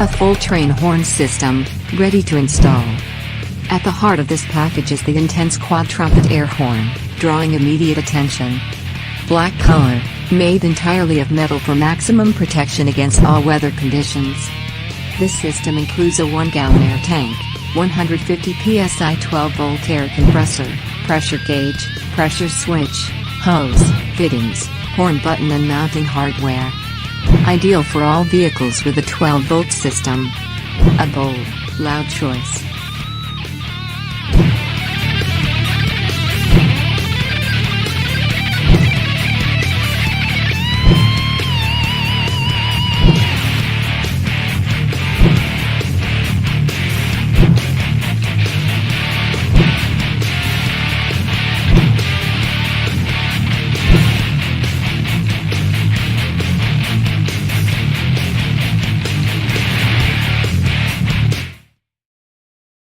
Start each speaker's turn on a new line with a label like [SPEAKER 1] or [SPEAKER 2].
[SPEAKER 1] A full train horn system, ready to install. At the heart of this package is the intense quad trumpet air horn, drawing immediate attention. Black color, made entirely of metal for maximum protection against all weather conditions. This system includes a 1-gallon air tank, 150 PSI 12-volt air compressor, pressure gauge, pressure switch, hose, fittings, horn button and mounting hardware. Ideal for all vehicles with a 12-volt system. A bold, loud choice.